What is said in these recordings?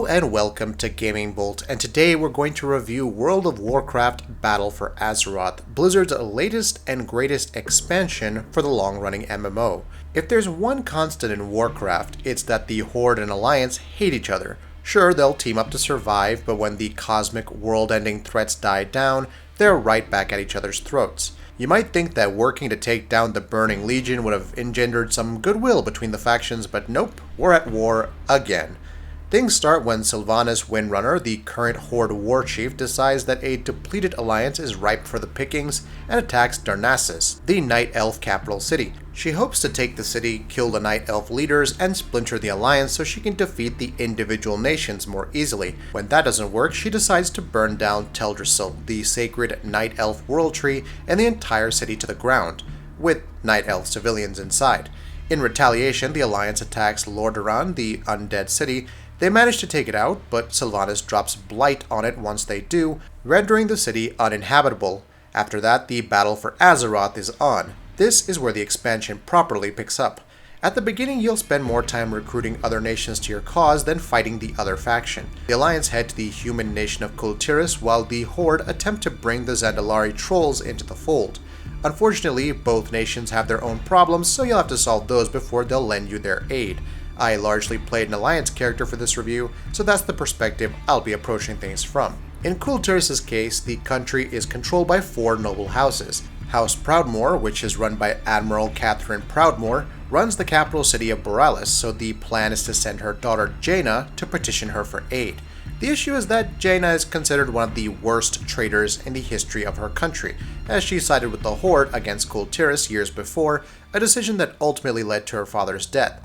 Hello and welcome to GamingBolt, and today we're going to review World of Warcraft Battle for Azeroth, Blizzard's latest and greatest expansion for the long-running MMO. If there's one constant in Warcraft, it's that the Horde and Alliance hate each other. Sure, they'll team up to survive, but when the cosmic world-ending threats die down, they're right back at each other's throats. You might think that working to take down the Burning Legion would have engendered some goodwill between the factions, but nope, we're at war again. Things start when Sylvanas Windrunner, the current Horde warchief, decides that a depleted alliance is ripe for the pickings and attacks Darnassus, the Night Elf capital city. She hopes to take the city, kill the Night Elf leaders, and splinter the alliance so she can defeat the individual nations more easily. When that doesn't work, she decides to burn down Teldrassil, the sacred Night Elf world tree, and the entire city to the ground, with Night Elf civilians inside. In retaliation, the alliance attacks Lordaeron, the undead city. They manage to take it out, but Sylvanas drops Blight on it once they do, rendering the city uninhabitable. After that, the battle for Azeroth is on. This is where the expansion properly picks up. At the beginning, you'll spend more time recruiting other nations to your cause than fighting the other faction. The Alliance head to the human nation of Kultiris, while the Horde attempt to bring the Zandalari trolls into the fold. Unfortunately, both nations have their own problems, so you'll have to solve those before they'll lend you their aid. I largely played an Alliance character for this review, so that's the perspective I'll be approaching things from. In Kultiris' case, the country is controlled by 4 noble houses. House Proudmoore, which is run by Admiral Catherine Proudmoore, runs the capital city of Borealis, so the plan is to send her daughter Jaina to petition her for aid. The issue is that Jaina is considered one of the worst traitors in the history of her country, as she sided with the Horde against Kultiris years before, a decision that ultimately led to her father's death.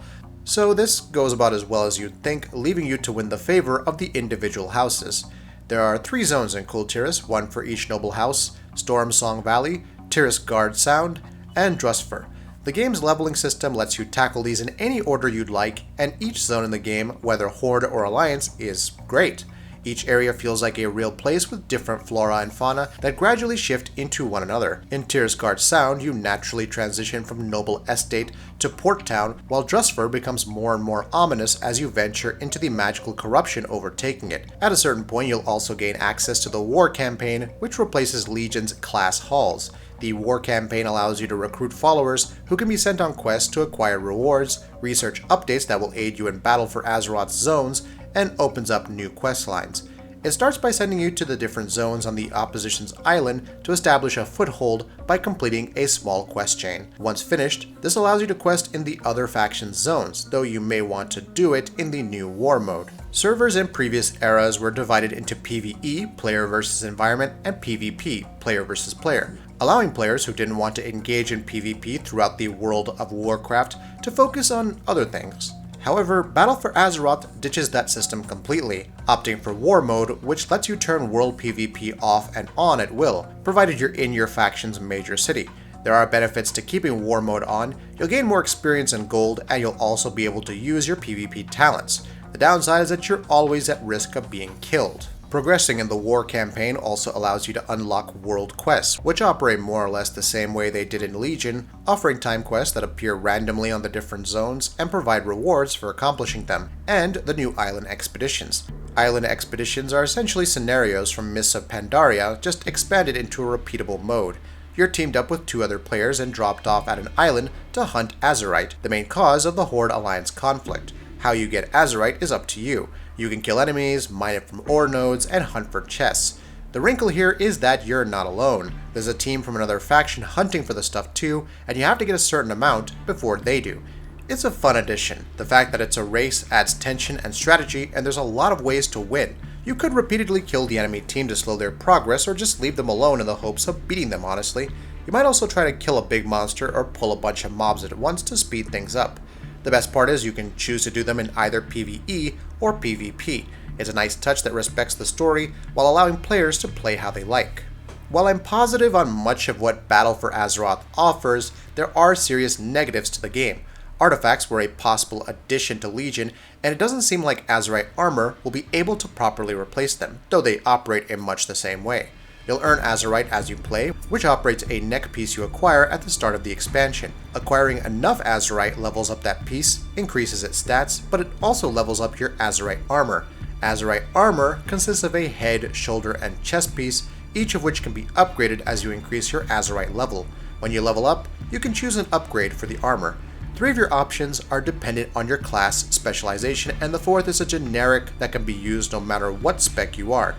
So this goes about as well as you'd think, leaving you to win the favor of the individual houses. There are 3 zones in Kultiris, one for each noble house: Stormsong Valley, Tiris Guard Sound, and Drusfer. The game's leveling system lets you tackle these in any order you'd like, and each zone in the game, whether Horde or Alliance, is great. Each area feels like a real place with different flora and fauna that gradually shift into one another. In Tiris Guard Sound, you naturally transition from Noble Estate to Port Town, while Drusfer becomes more and more ominous as you venture into the magical corruption overtaking it. At a certain point, you'll also gain access to the War Campaign, which replaces Legion's class halls. The War Campaign allows you to recruit followers who can be sent on quests to acquire rewards, research updates that will aid you in Battle for Azeroth's zones, and opens up new quest lines. It starts by sending you to the different zones on the opposition's island to establish a foothold by completing a small quest chain. Once finished, this allows you to quest in the other faction's zones, though you may want to do it in the new war mode. Servers in previous eras were divided into PvE, player versus environment, and PvP, player versus player, allowing players who didn't want to engage in PvP throughout the World of Warcraft to focus on other things. However, Battle for Azeroth ditches that system completely, opting for War Mode, which lets you turn World PvP off and on at will, provided you're in your faction's major city. There are benefits to keeping War Mode on. You'll gain more experience and gold, and you'll also be able to use your PvP talents. The downside is that you're always at risk of being killed. Progressing in the War Campaign also allows you to unlock world quests, which operate more or less the same way they did in Legion, offering time quests that appear randomly on the different zones and provide rewards for accomplishing them, and the new Island Expeditions. Island Expeditions are essentially scenarios from Mists of Pandaria, just expanded into a repeatable mode. You're teamed up with 2 other players and dropped off at an island to hunt Azurite, the main cause of the Horde-Alliance conflict. How you get Azurite is up to you. You can kill enemies, mine it from ore nodes, and hunt for chests. The wrinkle here is that you're not alone. There's a team from another faction hunting for the stuff too, and you have to get a certain amount before they do. It's a fun addition. The fact that it's a race adds tension and strategy, and there's a lot of ways to win. You could repeatedly kill the enemy team to slow their progress, or just leave them alone in the hopes of beating them honestly. You might also try to kill a big monster or pull a bunch of mobs at once to speed things up. The best part is you can choose to do them in either PvE or PvP. It's a nice touch that respects the story while allowing players to play how they like. While I'm positive on much of what Battle for Azeroth offers, there are serious negatives to the game. Artifacts were a possible addition to Legion, and it doesn't seem like Azurite armor will be able to properly replace them, though they operate in much the same way. You'll earn Azurite as you play, which operates a neck piece you acquire at the start of the expansion. Acquiring enough Azurite levels up that piece, increases its stats, but it also levels up your Azurite armor. Azurite armor consists of a head, shoulder, and chest piece, each of which can be upgraded as you increase your Azurite level. When you level up, you can choose an upgrade for the armor. 3 of your options are dependent on your class specialization, and the 4th is a generic that can be used no matter what spec you are.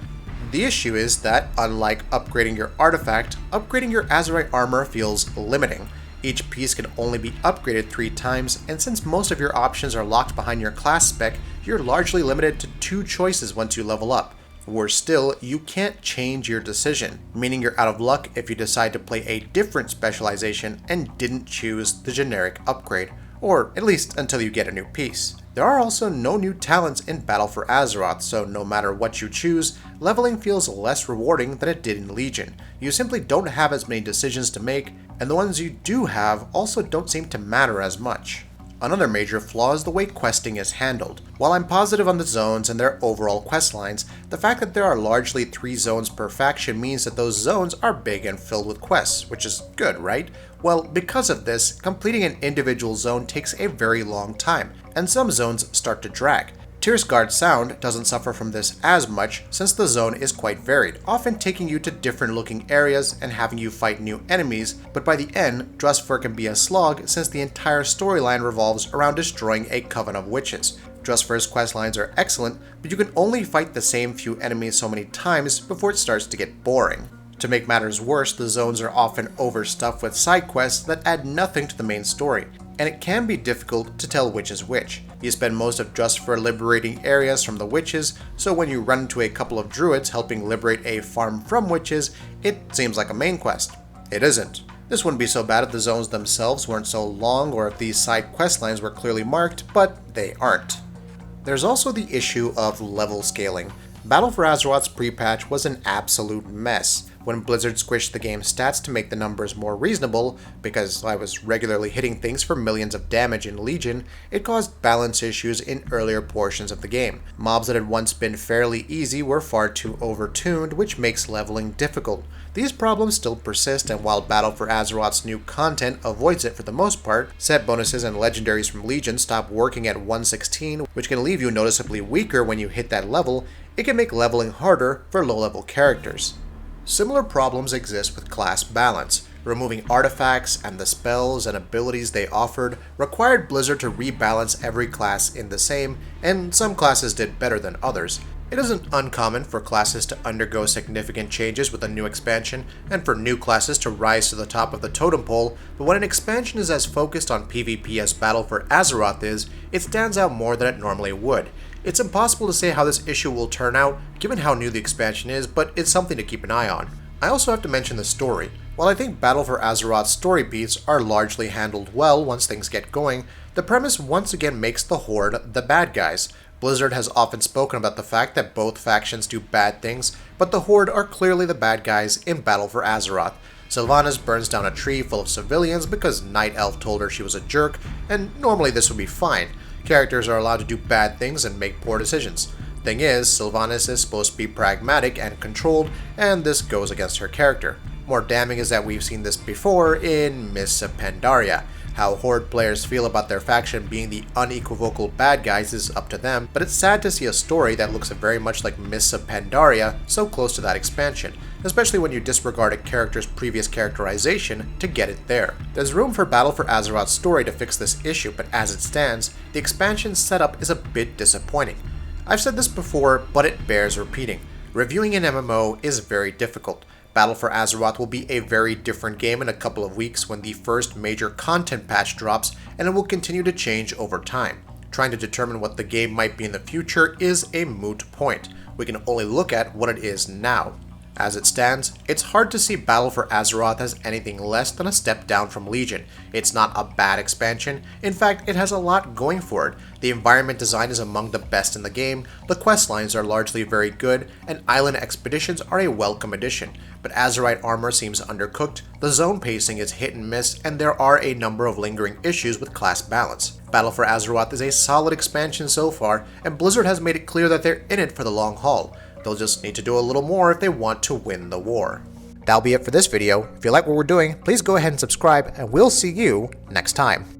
The issue is that, unlike upgrading your artifact, upgrading your Azurite armor feels limiting. Each piece can only be upgraded 3 times, and since most of your options are locked behind your class spec, you're largely limited to 2 choices once you level up. Worse still, you can't change your decision, meaning you're out of luck if you decide to play a different specialization and didn't choose the generic upgrade, or at least until you get a new piece. There are also no new talents in Battle for Azeroth, so no matter what you choose, leveling feels less rewarding than it did in Legion. You simply don't have as many decisions to make, and the ones you do have also don't seem to matter as much. Another major flaw is the way questing is handled. While I'm positive on the zones and their overall quest lines, the fact that there are largely 3 zones per faction means that those zones are big and filled with quests, which is good, right? Well, because of this, completing an individual zone takes a very long time, and some zones start to drag. Tiersguard Sound doesn't suffer from this as much since the zone is quite varied, often taking you to different looking areas and having you fight new enemies, but by the end, Drustfur can be a slog since the entire storyline revolves around destroying a coven of witches. Drustfur's questlines are excellent, but you can only fight the same few enemies so many times before it starts to get boring. To make matters worse, the zones are often overstuffed with side quests that add nothing to the main story, and it can be difficult to tell which is which. You spend most of Drustfur liberating areas from the witches, so when you run into a couple of druids helping liberate a farm from witches, it seems like a main quest. It isn't. This wouldn't be so bad if the zones themselves weren't so long or if these side quest lines were clearly marked, but they aren't. There's also the issue of level scaling. Battle for Azeroth's pre-patch was an absolute mess. When Blizzard squished the game's stats to make the numbers more reasonable, because I was regularly hitting things for millions of damage in Legion, it caused balance issues in earlier portions of the game. Mobs that had once been fairly easy were far too overtuned, which makes leveling difficult. These problems still persist, and while Battle for Azeroth's new content avoids it for the most part, set bonuses and legendaries from Legion stop working at 116, which can leave you noticeably weaker when you hit that level. It can make leveling harder for low-level characters. Similar problems exist with class balance. Removing artifacts and the spells and abilities they offered required Blizzard to rebalance every class in the same, and some classes did better than others. It isn't uncommon for classes to undergo significant changes with a new expansion, and for new classes to rise to the top of the totem pole, but when an expansion is as focused on PvP as Battle for Azeroth is, it stands out more than it normally would. It's impossible to say how this issue will turn out, given how new the expansion is, but it's something to keep an eye on. I also have to mention the story. While I think Battle for Azeroth's story beats are largely handled well once things get going, the premise once again makes the Horde the bad guys. Blizzard has often spoken about the fact that both factions do bad things, but the Horde are clearly the bad guys in Battle for Azeroth. Sylvanas burns down a tree full of civilians because Night Elf told her she was a jerk, and normally this would be fine. Characters are allowed to do bad things and make poor decisions. Thing is, Sylvanas is supposed to be pragmatic and controlled, and this goes against her character. More damning is that we've seen this before in Mists of Pandaria. How Horde players feel about their faction being the unequivocal bad guys is up to them, but it's sad to see a story that looks very much like Mists of Pandaria so close to that expansion, especially when you disregard a character's previous characterization to get it there. There's room for Battle for Azeroth's story to fix this issue, but as it stands, the expansion's setup is a bit disappointing. I've said this before, but it bears repeating. Reviewing an MMO is very difficult. Battle for Azeroth will be a very different game in a couple of weeks when the first major content patch drops, and it will continue to change over time. Trying to determine what the game might be in the future is a moot point. We can only look at what it is now. As it stands, it's hard to see Battle for Azeroth as anything less than a step down from Legion. It's not a bad expansion, in fact it has a lot going for it. The environment design is among the best in the game, the quest lines are largely very good, and island expeditions are a welcome addition. But Azurite armor seems undercooked, the zone pacing is hit and miss, and there are a number of lingering issues with class balance. Battle for Azeroth is a solid expansion so far, and Blizzard has made it clear that they're in it for the long haul. They'll just need to do a little more if they want to win the war. That'll be it for this video. If you like what we're doing, please go ahead and subscribe, and we'll see you next time.